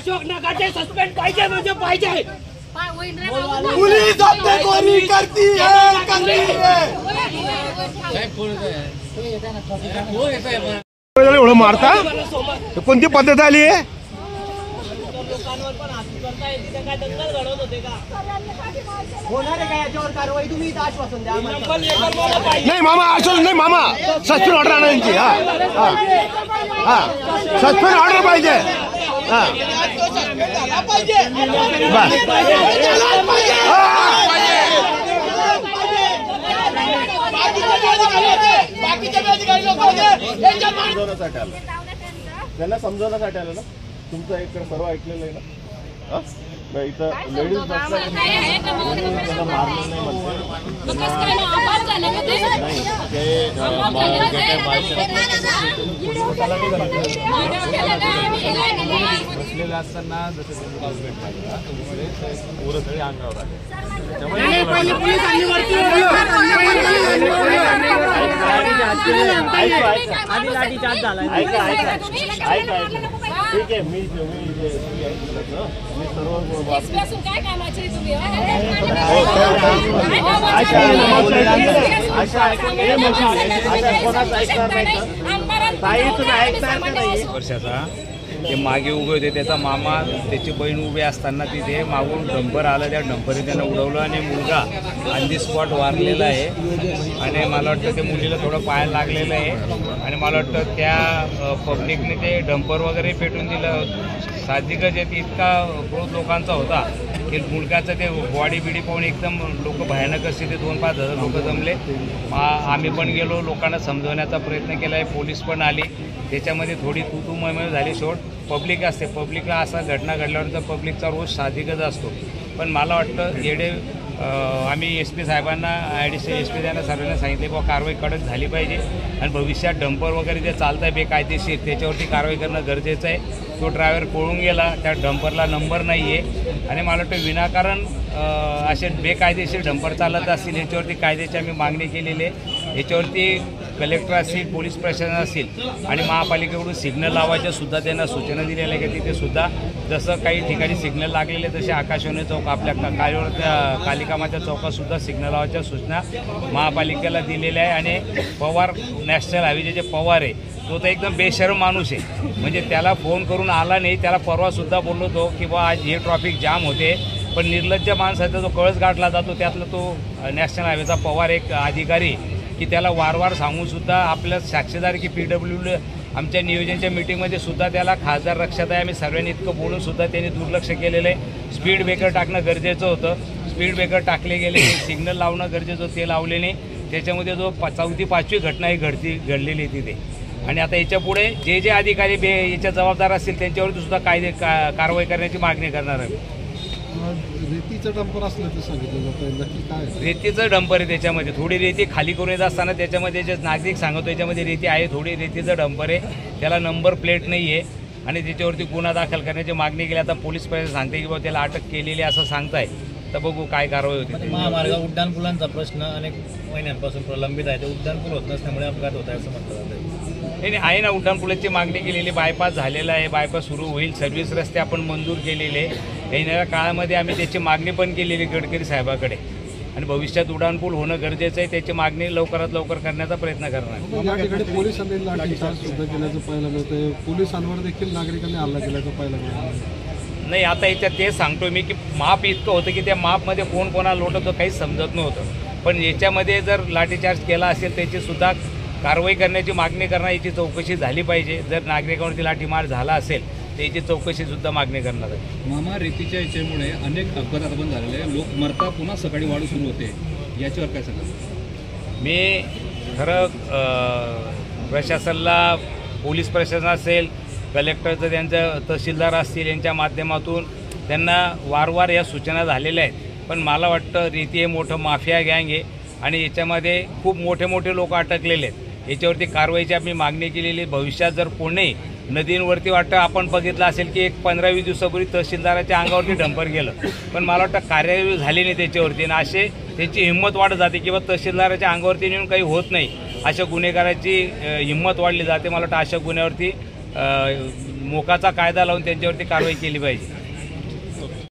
Ashok नगाटे suspend पाहिजे म्हणजे पाहिजे। पुलिस हत्याखोरी करती है। एवढं मारता कोणती पद्धत आली आहे? लोकांवर पण हात करता येते काय दंगल घडवत होते का? होणार आहे का याच्यावर कारवाई? तुम्ही इथं आश्वासन द्या आम्हाला। नाही मामा आश्वासन नाही मामा, सस्पेंड ऑर्डर आणायची। हा सस्पेंड ऑर्डर पाहिजे। हा त्यांना समजवण्यासाठी आलं ना, तुमचं एक सर्व ऐकलेलं आहे ना। इथं लेडीज मारलं नाही बसलेलं असताना जसं पोरं सगळी अंगावर आले, ठीक आहे। मी सर्व काय कामाची तुम्ही वर्षाचा ते मागे उभे होते, त्याचा मामा त्याची बहीण उभे असताना तिथे मागून डंपर आलं, त्या डंपरने त्यांना उडवलं आणि मुलगा ऑन दी स्पॉट वारलेला आहे। आणि मला वाटतं त्या मुलीला थोडं पाय लागलेलं आहे आणि मला वाटतं त्या पब्लिकने ते डंपर वगैरे पेटून दिलं। साहजिकच आहे, इतका क्रोध लोकांचा होता की मुलगाचं ते बॉडी बिडी पाहून एकदम लोक भयानक असते। ते 2-5 हजार लोक जमले। आम्ही पण गेलो, लोकांना समजवण्याचा प्रयत्न केला आहे, पोलीस पण आली। त्याच्यामध्ये थोडी तू मय झाली। शेवट पब्लिक असते, पब्लिकला असा घटना घडल्यावर पब्लिकचा रोष साहजिकच असतो। पण मला वाटतं येडे आम्ही SP साहेबांना ॲडिशनल SP त्यांना सर्वांना सांगितले बाबा कारवाई कडक झाली पाहिजे आणि भविष्यात डंपर वगैरे जे चालत आहे बेकायदेशीर त्याच्यावरती कारवाई करणं गरजेचं आहे। तो ड्रायव्हर पळून गेला, त्या डंपरला नंबर नाही आहे आणि मला वाटतं विनाकारण असे बेकायदेशीर डंपर चालत असतील याच्यावरती कायद्याची आम्ही मागणी केलेली आहे। याच्यावरती कलेक्टर असतील, पोलीस प्रशासन असेल आणि महापालिकेकडून सिग्नल लावायच्या सुद्धा त्यांना सूचना दिलेल्या आहे की तिथे सुद्धा जसं काही ठिकाणी सिग्नल लागलेले तसे आकाशवाणी चौक आपल्या कालिकामाच्या चौकातसुद्धा सिग्नल लावायच्या सूचना महापालिकेला दिलेल्या आहे। आणि पवार नॅशनल हायवे जे पवार आहे तो तर एकदम बेशरम माणूस आहे, म्हणजे त्याला फोन करून आला नाही। त्याला परवासुद्धा बोललो तो की बा आज हे ट्रॉफिक जाम होते, पण निर्लज्ज माणसाचा जो कळस गाठला जातो त्यातला तो नॅशनल हायवेचा पवार एक अधिकारी की त्याला वारंवार सांगूनसुद्धा आपल्या साक्षीदार की PW आमच्या नियोजनच्या मीटिंगमध्ये सुद्धा त्याला खासदार लक्षात आहे। आम्ही सर्वांनी इतकं बोलूनसुद्धा त्यांनी दुर्लक्ष केलेलं आहे। स्पीड ब्रेकर टाकणं गरजेचं होतं, स्पीड ब्रेकर टाकले गेले, सिग्नल लावणं गरजेचं होतं, ते लावले नाही। त्याच्यामध्ये जो 4थी-5वी घटना ही घडलेली तिथे। आणि आता याच्यापुढे जे जे अधिकारी याच्या जबाबदार असतील त्यांच्यावरती सुद्धा कारवाई करण्याची मागणी करणार आहे। रेतीचं डंपर असलं तर सांगितलं जातं, नक्की काय रेतीचं डंपर आहे, त्याच्यामध्ये थोडी रेती खाली करून येत असताना त्याच्यामध्ये जे नागरिक सांगतो याच्यामध्ये रेती आहे, थोडी रेतीचं डंपर आहे, त्याला नंबर प्लेट नाही आहे आणि त्याच्यावरती गुन्हा दाखल करण्याची मागणी केली। आता पोलीस प्रशासन सांगते की बाबा त्याला अटक केलेली असं सांगताय, तर बघू काय कारवाई होती। महामार्ग उड्डाणपुलांचा प्रश्न अनेक महिन्यांपासून प्रलंबित आहे, ते उड्डाणपूल होत नसल्यामुळे अपघात होत आहे असं म्हटलं जातं। नाही आहे ना, उड्डाणपुलाची मागणी केलेली, बायपास झालेला आहे, बायपास सुरू होईल, सर्व्हिस रस्ते आपण मंजूर केलेले। येणाऱ्या काळामध्ये आम्ही त्याची मागणी पण केलेली गडकरी साहेबाकडे आणि भविष्यात उड्डाणपूल होणं गरजेचं आहे, त्याची मागणी लवकरात लवकर करण्याचा प्रयत्न करणार। या ठिकाणी पोलिसांनी लाठीचार्ज सुद्धा केल्याचं पाहायला मिळतं, पोलिसांवर देखील नागरिकांनी हल्ला केल्याचं पाहायला मिळतं। नाही आता याच्यात ते सांगतो मी की माप इतकं होतं की त्या मापमध्ये कोण कोणाला लोटतं काहीच समजत नव्हतं, पण याच्यामध्ये जर लाठीचार्ज केला असेल त्याचीसुद्धा कारवाई करण्याची मागणी करणार, याची चौकशी झाली पाहिजे। जर नागरिकांवरती लाठीमार झाला असेल तर याची चौकशीसुद्धा मागणी करणार आहे। मामा रेतीच्या याच्यामुळे अनेक अपघात आता पण झालेले आहे, लोक मरता पुन्हा सकाळी वाढू सुरू होते, याच्यावर काय सांगा? मी खरं प्रशासनाला, पोलीस प्रशासन असेल, कलेक्टरचं त्यांचं तहसीलदार असतील यांच्या माध्यमातून त्यांना वारंवार या सूचना झालेल्या आहेत, पण मला वाटतं रेती हे मोठं माफिया गँग आहे आणि याच्यामध्ये खूप मोठे मोठे लोक अटकलेले आहेत। याच्यावरती कारवाईची आम्ही मागणी केलेली। भविष्यात जर कोणी नदींवरती वाटतं आपण बघितलं असेल की एक 15-20 दिवसापूर्वी तहसीलदाराच्या अंगावरती डंपर गेलं, पण मला वाटतं कार्यवाही झाली नाही त्याच्यावरती आणि असे त्याची हिंमत वाढत जाते किंवा तहसीलदाराच्या अंगावरती नेऊन काही होत नाही, अशा गुन्हेगाराची हिंमत वाढली जाते। मला वाटतं अशा गुन्ह्यावरती मोकाचा कायदा लावून त्यांच्यावरती कारवाई केली पाहिजे.